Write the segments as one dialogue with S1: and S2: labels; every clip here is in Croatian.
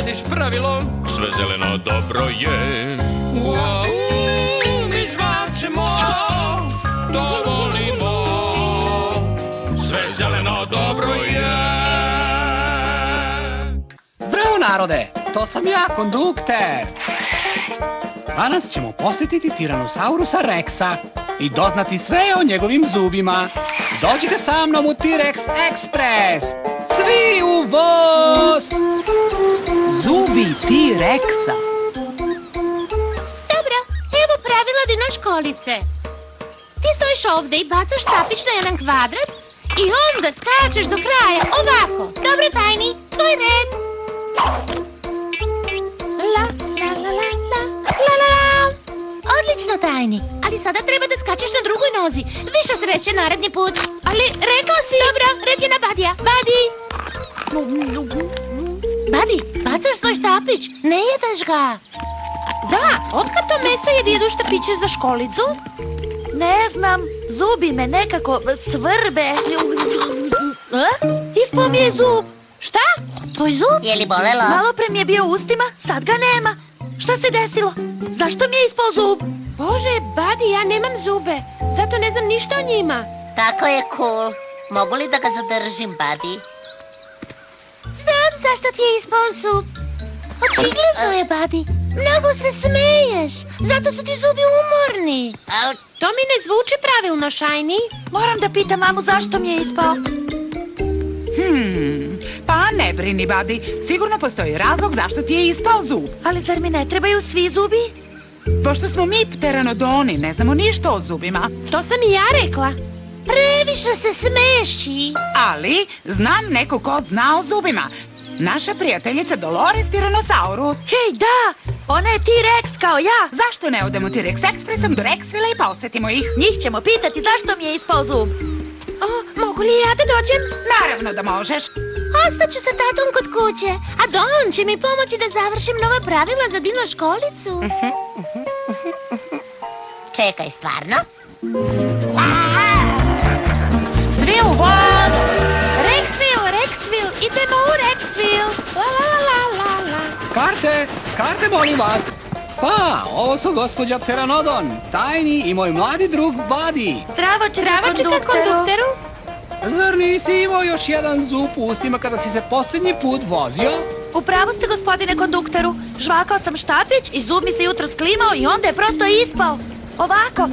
S1: radiš pravilo, sve zeleno dobro je. Wow, mi žvačemo, to volimo, sve zeleno dobro je.
S2: Zdravo narode, to sam ja, kondukter. Danas ćemo posjetiti Tyrannosaurusa Rexa i doznati sve o njegovim zubima. Dođite sa mnom u T-Rex Express. Svi u voz! Zubi T-Rexa.
S3: Dobro, evo pravila dino školice. Ti stojiš ovdje i bacaš štapić na jedan kvadrat i onda skačeš do kraja ovako. Dobro, Tajni, tvoj red. La, la, la, la, la, la, la. Odlično, Tajni, ali sada treba da skačeš na drugoj nozi. Više sreće naredni put. Ali rekla si... Dobro, red je na Badija. Badi! Badi, bacaš svoj štapić, ne jedeš ga.
S4: Da, otkad to meso jedu štapiće za školicu?
S5: Ne znam, zubi me nekako svrbe. Ispao mi je zub.
S4: Šta?
S3: Tvoj zub?
S6: Je li bolelo?
S5: Malo pre mi je bio u ustima, sad ga nema. Šta se desilo? Zašto mi je ispao zub?
S4: Bože, Badi, ja nemam zube, zato ne znam ništa o njima.
S6: Tako je cool. Mogu li da ga zadržim, Badi?
S3: Znam zašto ti je ispao zub. Očigledno je, Badi. Mnogo se smeješ. Zato su ti zubi umorni.
S4: To mi ne zvuči pravilno, Shiny.
S5: Moram da pitam mamu zašto mi je ispao.
S7: Pa ne brini, Badi. Sigurno postoji razlog zašto ti je ispao zub.
S5: Ali zar mi ne trebaju svi zubi?
S7: Pošto smo mi pteranodoni, ne znamo ništa o zubima.
S4: To sam i ja rekla.
S3: Previše se smeši.
S7: Ali znam neko ko zna o zubima. Naša prijateljica Dolores Tyrannosaurus.
S5: Hej, da! Ona je T-Rex kao ja.
S7: Zašto ne odemo T-Rex Expressom do Rexville i posjetimo ih?
S5: Njih ćemo pitati zašto mi je ispao zub.
S4: Mogu li ja da dođem?
S7: Naravno da možeš.
S3: Ostaću sa tatom kod kuće, a Don će mi pomoći da završim nova pravila za dino školicu.
S6: Čekaj, stvarno?
S7: Svi u voz!
S4: Rexville, idemo u Rexville. La la la la la.
S2: Karte molim vas. Pa, ovo su gospođa Pteranodon, Tajni i moj mladi drug Badi.
S5: Zdravo čeka
S4: Kondukteru.
S2: Zar nisi imao još jedan zub u ustima kada si se posljednji put vozio?
S5: Upravo ste, gospodine kondukteru. Žvakao sam štapić i zub mi se jutro sklimao i onda je prosto ispao. Ovako.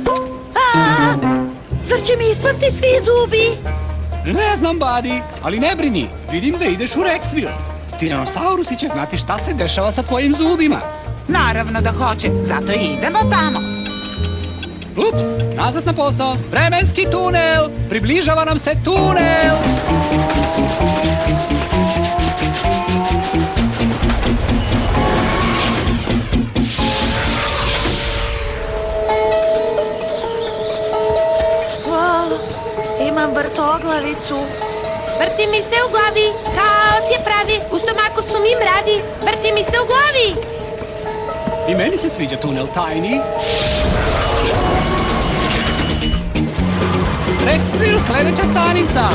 S5: Zar će mi ispasti svi zubi?
S2: Ne znam, Badi, ali ne brini, vidim da ideš u Rexville. Tyrannosaurusi će znati šta se dešava sa tvojim zubima.
S7: Naravno da hoće, zato i idemo tamo.
S2: Ups, nazad na posao. Vremenski tunel, približava nam se tunel.
S5: Imam vrtoglavicu.
S4: Vrti mi se u glavi, kaos je pravi, u stomaku su mi mravi. Vrti mi se u glavi.
S2: I meni se sviđa tunel, Tajni. Rexville, sljedeća stanica.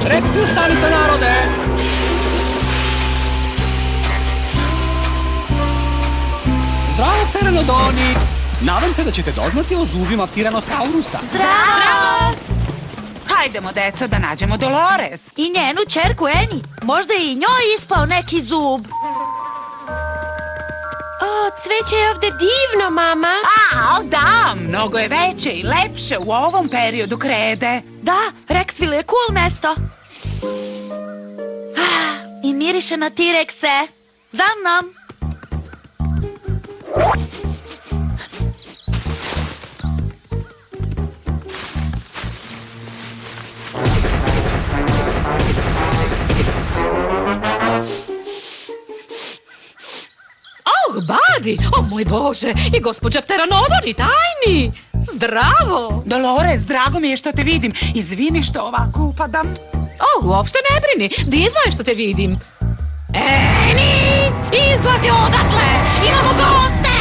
S2: Rexville, stanica, narode. Zdravo, Pteranodoni. Nadam se da ćete doznati o zubima Tyrannosaurusa.
S5: Zdravo!
S7: Hajdemo, deco, da nađemo Dolores.
S5: I njenu ćerku Eni. Možda je i njoj ispao neki zub.
S4: Cveće je ovdje divno, mama.
S7: Da, mnogo je veće i lepše u ovom periodu krede.
S5: Da, Rexville je cool mesto. I miriše na T-Rexe. Za mnom.
S4: Badi, o moj Bože, i gospođa Pteranodon i Tajni. Zdravo.
S7: Dolores, drago mi je što te vidim. Izvini što ovako upadam.
S4: Uopšte ne brini, divno je što te vidim. Eni, izlazi odatle, imamo goste.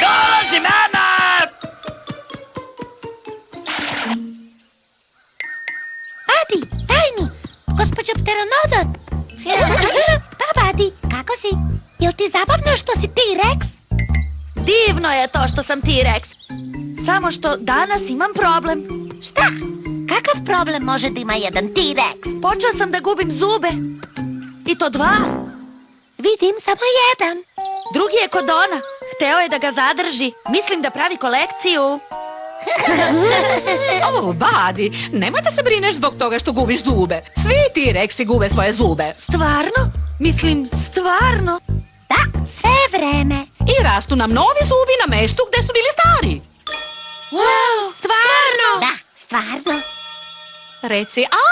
S7: Dolazi mama!
S3: Badi, Tajni, gospođo Pteranodon. Pa, Badi, kako si? Jel ti zabavno što si T-Rex?
S5: Divno je to što sam T-Rex. Samo što danas imam problem.
S3: Šta? Kakav problem može da ima jedan T-Rex?
S5: Počeo sam da gubim zube. I to 2.
S3: Vidim samo jedan.
S5: Drugi je kod Dona. Hteo je da ga zadrži. Mislim da pravi kolekciju.
S4: O, Badi, nemoj da se brineš zbog toga što gubiš zube. Svi T-Rexi gube svoje zube.
S5: Stvarno? Mislim, stvarno?
S3: Da, sve vreme.
S4: I rastu nam novi zubi na mestu gde su bili stari.
S5: Wow, stvarno?
S3: Da, stvarno.
S4: Reci, a.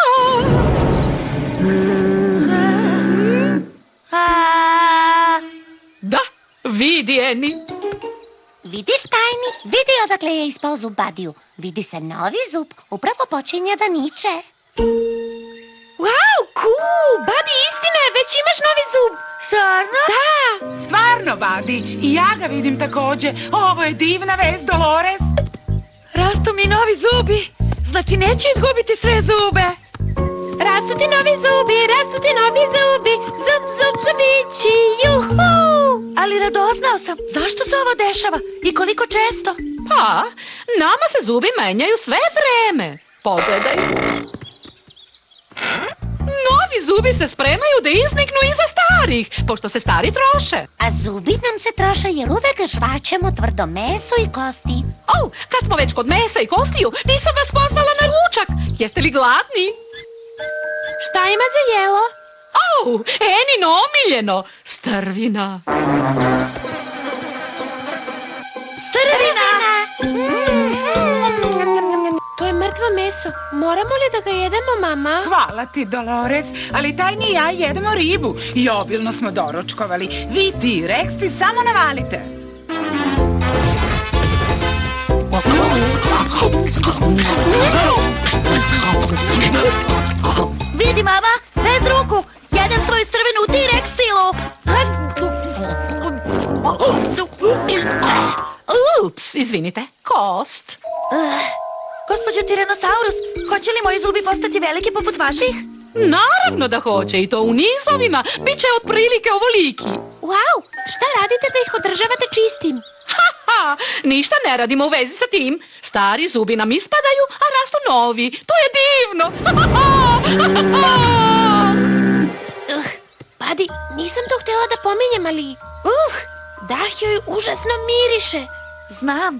S4: Da, vidi, Eni.
S3: Vidiš, Tajni? Vidi odakle je ispao zub Badiju. Vidi se novi zub. Upravo počinje da niče.
S5: Wow, cool! Badi, istina je, već imaš novi zub. Stvarno?
S3: Da.
S7: Stvarno, Badi, i ja ga vidim takođe. Ovo je divna vest, Dolores.
S5: Rastu mi novi zubi. Znači neću izgubiti sve zube.
S3: Rastu ti novi zubi, rastu ti novi zubi. Zub, zub, zubići, juhu.
S5: Ali radoznao sam. Zašto se ovo dešava? I koliko često?
S4: Pa, nama se zubi menjaju sve vreme. Pogledaj. Novi zubi se spremaju da izniknu iza starih, pošto se stari troše.
S3: A zubi nam se troše jer uvek žvaćemo tvrdo meso i kosti.
S4: O, kad smo već kod mesa i kostiju, nisam vas pozvala na ručak. Jeste li gladni?
S3: Šta ima za jelo?
S4: O, Enino omiljeno, strvina.
S5: Strvina!
S3: To je mrtvo meso. Moramo li da ga jedemo, mama?
S7: Hvala ti, Dolores, ali Tajni i ja jedemo ribu i obilno smo doručkovali. Vi T-Rexi samo navalite.
S5: Vidi, mama, bez ruku. Jedem svoju strvinu u T-Rex stilu.
S4: Ups, izvinite, kost.
S5: Gospođo Tiranosaurus, hoće li moji zubi postati veliki poput vaših?
S4: Naravno da hoće i to u nizovima, bit će otprilike ovoliki.
S3: Wow, šta radite da ih održavate čistim?
S4: Ha, ništa ne radimo u vezi sa tim. Stari zubi nam ispadaju, a rastu novi. To je divno.
S3: Badi, nisam to htjela da pominjem, ali... dah joj užasno miriše.
S5: Znam.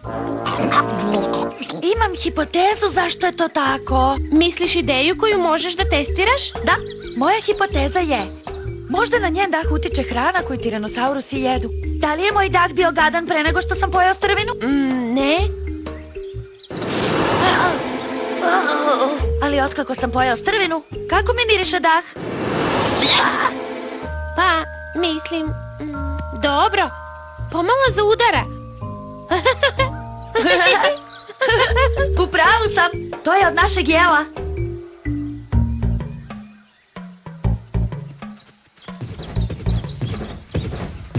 S5: Imam hipotezu zašto je to tako.
S3: Misliš ideju koju možeš da testiraš?
S5: Da, moja hipoteza je: možda na njen dah utiče hrana koju tiranosaurusi jedu. Da li je moj dah bio gadan pre nego što sam pojeo strvinu?
S3: Ne.
S5: Ali otkako sam pojeo strvinu, kako mi miriše dah?
S3: Pa, mislim... dobro. Pomalo za udara.
S5: U pravu sam, to je od našeg jela.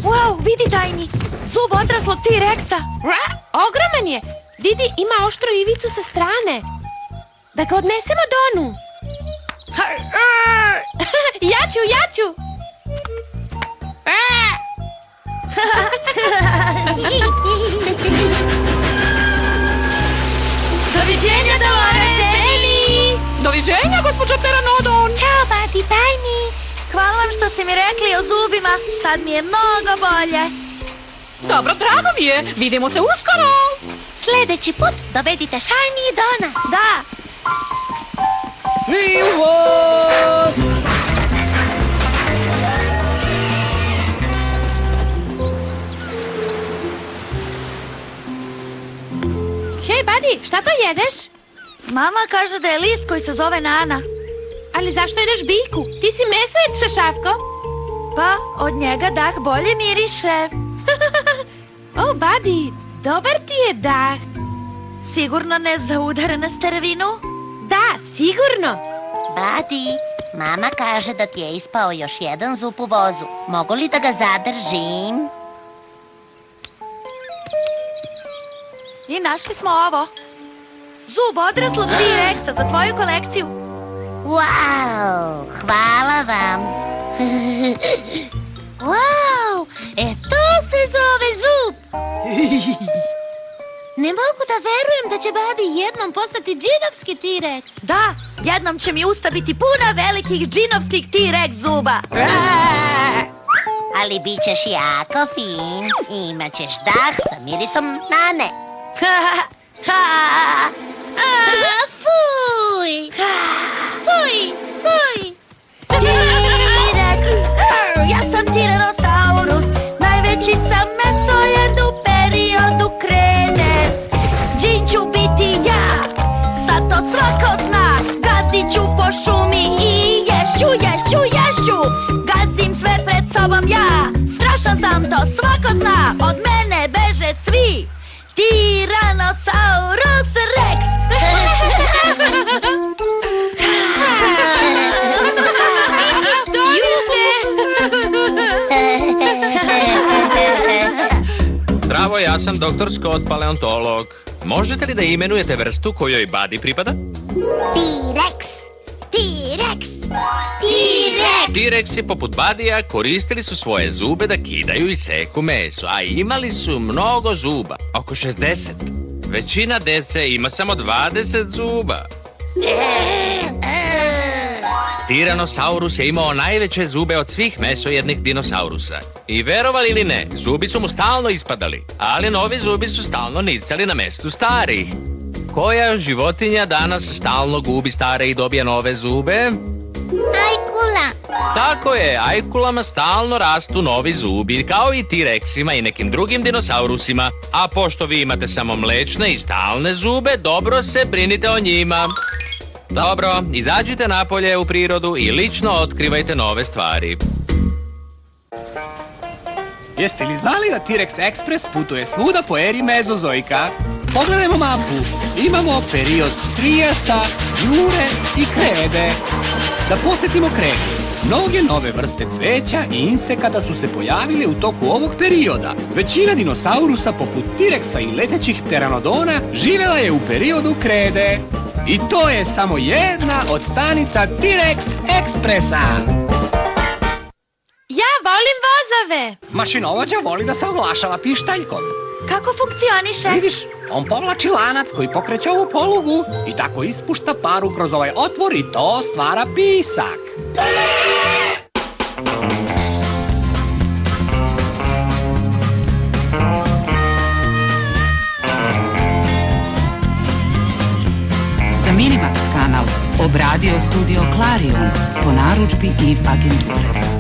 S5: Wow, vidi, Tajni, zub odraslog T-Rexa.
S3: Ogroman je. Vidi, ima oštru ivicu sa strane. Da ga odnesemo Donu. Ja ću.
S5: Doviđenja, Dolores, Eni!
S4: Doviđenja, gospođo Pteranodon.
S3: Ćao, Badi, Tajni.
S5: Hvala vam što ste mi rekli o zubima. Sad mi je mnogo bolje.
S4: Dobro, drago mi je. Vidimo se uskoro.
S3: Sljedeći put dovedite Shiny i Dona.
S5: Da.
S2: Svi u voz!
S3: Hej, Badi, šta to jedeš?
S5: Mama kaže da je list koji se zove Nana.
S3: Ali zašto jedeš biljku? Ti si mesec, šašavko.
S5: Pa, od njega dah bolje miriše.
S3: O, Badi, dobar ti je dah.
S5: Sigurno ne za udar na strvinu?
S3: Da, sigurno.
S6: Badi, mama kaže da ti je ispao još jedan zub u vozu. Mogu li da ga zadržim?
S5: I našli smo ovo. Zub odraslog T-Rexa za tvoju kolekciju.
S6: Wow, hvala vam.
S3: Wow, Ne mogu da verujem da će Buddy jednom postati džinovski T-Rex.
S5: Da, jednom će mi usta biti puna velikih džinovskih T-Rex zuba.
S6: Ali bit ćeš jako fin i imat ćeš dah sa mirisom nane.
S3: Fuj! Fuj! Fuj!
S5: T-Rex, ja sam Tiranosaurus, najveći sam mesojed u periodu krene. Džin ću biti ja, sad to svako zna. Gazit ću po šumi i ješću. Gazim sve pred sobom ja, strašan sam, to svako zna. Od mene beže svi, Tiranosaurus Rex.
S1: Zdravo, ja sam dr. Scott, paleontolog. Možete li da imenujete vrstu kojoj Buddy pripada?
S6: T-Rex.
S1: T-Rexi poput Budija koristili su svoje zube da kidaju i seku meso, a imali su mnogo zuba, oko 60. Većina dece ima samo 20 zuba. Tiranosaurus je imao najveće zube od svih mesojednih dinosaurusa. I verovali ili ne, zubi su mu stalno ispadali, ali novi zubi su stalno nicali na mestu starih. Koja životinja danas stalno gubi stare i dobija nove zube?
S3: Ajkula!
S1: Tako je, ajkulama stalno rastu novi zubi, kao i T-Rexima i nekim drugim dinosaurusima. A pošto vi imate samo mlečne i stalne zube, dobro se brinite o njima. Dobro, izađite napolje u prirodu i lično otkrivajte nove stvari.
S2: Jeste li znali da T-Rex Express putuje svuda po eri Mezozoika? Pogledajmo mapu. Imamo period Trijasa, Jure i Krede. Da posjetimo Kredu. Mnoge nove vrste cveća i insekata su se pojavile u toku ovog perioda. Većina dinosaurusa poput T-Rexa i letećih pteranodona živjela je u periodu Krede. I to je samo jedna od stanica T-Rex Expressa.
S5: Ja volim vozove.
S2: Mašinovođa voli da se oglašava pištaljkom.
S5: Kako funkcioniše?
S2: Vidiš, on povlači lanac koji pokreće ovu polugu i tako ispušta paru kroz ovaj otvor i to stvara pisak.
S7: Za Minimax kanal obradio studio Clarion po narudžbi IF agenture.